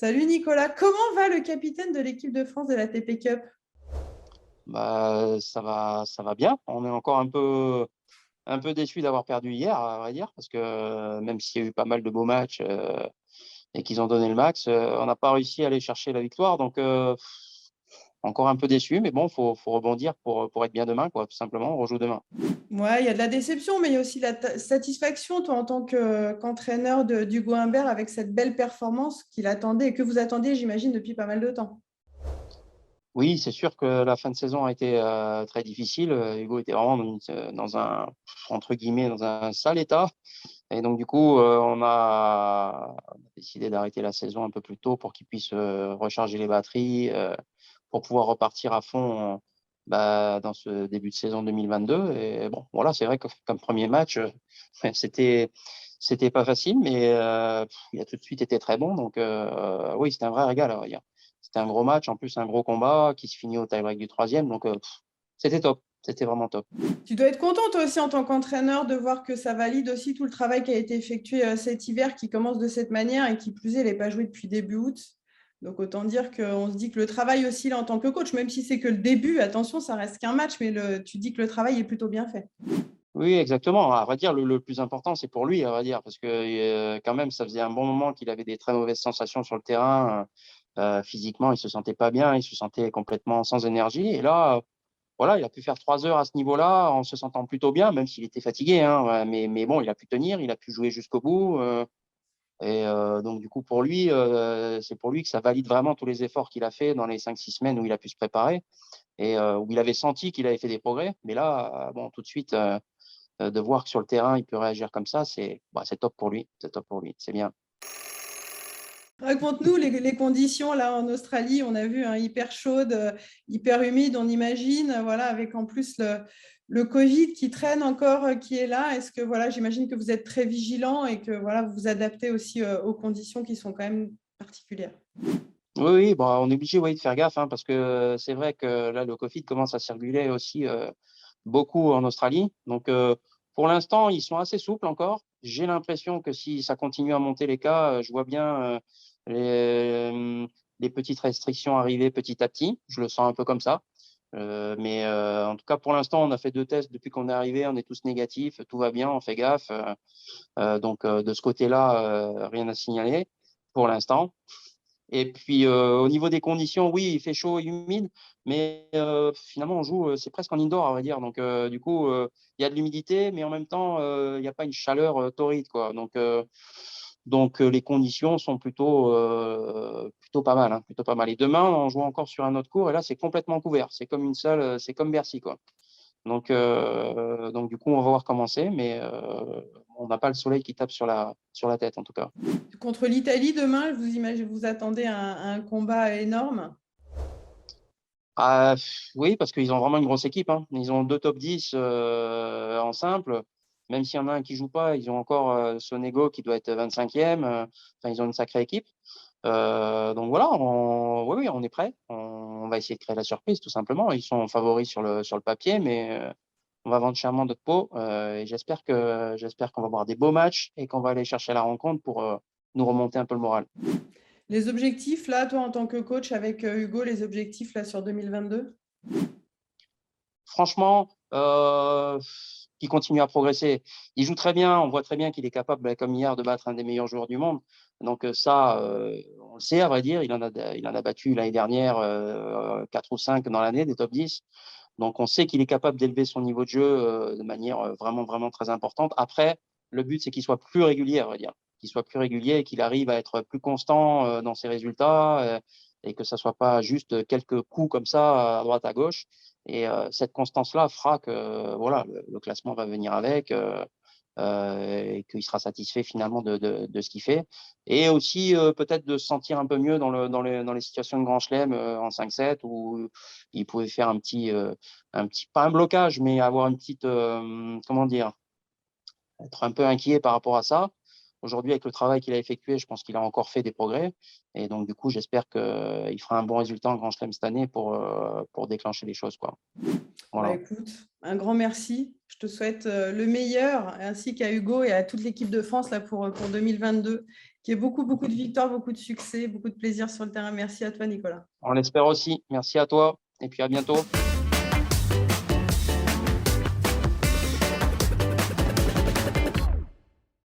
Salut Nicolas, comment va le capitaine de l'équipe de France de la TP Cup? Ça va bien. On est encore un peu déçu d'avoir perdu hier, à vrai dire, parce que même s'il y a eu pas mal de beaux matchs et qu'ils ont donné le max, on n'a pas réussi à aller chercher la victoire. Donc, encore un peu déçu, mais bon, faut rebondir pour être bien demain, quoi, tout simplement. On rejoue demain. Ouais, il y a de la déception, mais il y a aussi de la satisfaction, toi, en tant qu'entraîneur d'Hugo Humbert, avec cette belle performance qu'il attendait et que vous attendiez, j'imagine, depuis pas mal de temps. Oui, c'est sûr que la fin de saison a été très difficile. Hugo était vraiment dans un, entre guillemets, dans un sale état. Et donc, du coup, on a décidé d'arrêter la saison un peu plus tôt pour qu'il puisse recharger les batteries, pour pouvoir repartir à fond dans ce début de saison 2022. Et bon, voilà, c'est vrai que comme premier match, c'était, c'était pas facile, mais il a tout de suite été très bon. Donc, oui, c'était un vrai régal, à vrai dire. C'était un gros match, en plus, un gros combat qui se finit au tie-break du troisième. Donc, c'était top. C'était vraiment top. Tu dois être content, toi aussi, en tant qu'entraîneur, de voir que ça valide aussi tout le travail qui a été effectué cet hiver, qui commence de cette manière et qui plus est, il n'est pas joué depuis début août. Donc, autant dire qu'on se dit que le travail aussi, là, en tant que coach, même si c'est que le début, attention, ça reste qu'un match, mais tu dis que le travail est plutôt bien fait. Oui, exactement. À vrai dire, le plus important, c'est pour lui, à vrai dire, parce que quand même, ça faisait un bon moment qu'il avait des très mauvaises sensations sur le terrain. Physiquement, il se sentait pas bien, il se sentait complètement sans énergie. Et là, voilà, il a pu faire 3 heures à ce niveau-là en se sentant plutôt bien, même s'il était fatigué, hein. Ouais, mais bon, il a pu tenir, il a pu jouer jusqu'au bout. Donc, du coup, pour lui, c'est pour lui que ça valide vraiment tous les efforts qu'il a fait dans les 5, 6 semaines où il a pu se préparer et où il avait senti qu'il avait fait des progrès. Mais là, bon, tout de suite. De voir que sur le terrain, il peut réagir comme ça, c'est top pour lui. C'est top pour lui. C'est bien. Raconte-nous les conditions là en Australie. On a vu hyper chaude, hyper humide, on imagine. Voilà, avec en plus le Covid qui traîne encore, qui est là. Est-ce que voilà, j'imagine que vous êtes très vigilant et que voilà, vous vous adaptez aussi aux conditions qui sont quand même particulières. Oui, oui, bah, on est obligé, oui, de faire gaffe, hein, parce que c'est vrai que là, le Covid commence à circuler aussi beaucoup en Australie. Donc, pour l'instant, ils sont assez souples encore. J'ai l'impression que si ça continue à monter les cas, je vois bien les petites restrictions arriver petit à petit. Je le sens un peu comme ça. Mais en tout cas, pour l'instant, on a fait 2 tests depuis qu'on est arrivé. On est tous négatifs. Tout va bien, on fait gaffe. Donc, de ce côté-là, rien à signaler pour l'instant. Et puis, au niveau des conditions, oui, il fait chaud et humide, mais finalement, on joue, c'est presque en indoor, à vrai dire. Donc, du coup, il y a de l'humidité, mais en même temps, il n'y a pas une chaleur torride, quoi. Donc, les conditions sont plutôt pas mal, hein, plutôt pas mal. Et demain, on joue encore sur un autre court, et là, c'est complètement couvert. C'est comme une salle, c'est comme Bercy, quoi. Donc, du coup, on va voir comment c'est, mais on n'a pas le soleil qui tape sur la tête, en tout cas. Contre l'Italie demain, vous imaginez, vous attendez un combat énorme. Ah, oui, parce qu'ils ont vraiment une grosse équipe, hein. Ils ont 2 top 10 en simple. Même s'il y en a un qui joue pas, ils ont encore Sonego qui doit être 25e. Enfin, ils ont une sacrée équipe. Donc voilà, oui, oui, on est prêt. On va essayer de créer la surprise, tout simplement. Ils sont favoris sur le papier, mais on va vendre chèrement notre peau. Et j'espère qu'on va avoir des beaux matchs et qu'on va aller chercher la rencontre pour nous remonter un peu le moral. Les objectifs, là, toi, en tant que coach avec Hugo, les objectifs là sur 2022? Franchement, qu'il continue à progresser. Il joue très bien, on voit très bien qu'il est capable, bah, comme hier, de battre un des meilleurs joueurs du monde. Donc ça, on le sait à vrai dire, il en a battu l'année dernière 4 ou 5 dans l'année, des top 10. Donc on sait qu'il est capable d'élever son niveau de jeu de manière vraiment, vraiment très importante. Après, le but, c'est qu'il soit plus régulier, à vrai dire. Qu'il soit plus régulier et qu'il arrive à être plus constant dans ses résultats et que ça soit pas juste quelques coups comme ça à droite, à gauche. Et cette constance-là fera que voilà, le classement va venir avec et qu'il sera satisfait finalement de ce qu'il fait. Et aussi peut-être de se sentir un peu mieux dans les situations de grand chelem en 5-7 où il pouvait faire pas un blocage, mais avoir une petite, comment dire, être un peu inquiet par rapport à ça. Aujourd'hui, avec le travail qu'il a effectué, je pense qu'il a encore fait des progrès. Et donc, du coup, j'espère qu'il fera un bon résultat en Grand Chelem cette année pour déclencher les choses, quoi. Voilà. Écoute, un grand merci. Je te souhaite le meilleur, ainsi qu'à Hugo et à toute l'équipe de France là, pour 2022, qui ait beaucoup, beaucoup de victoires, beaucoup de succès, beaucoup de plaisir sur le terrain. Merci à toi, Nicolas. On l'espère aussi. Merci à toi et puis à bientôt.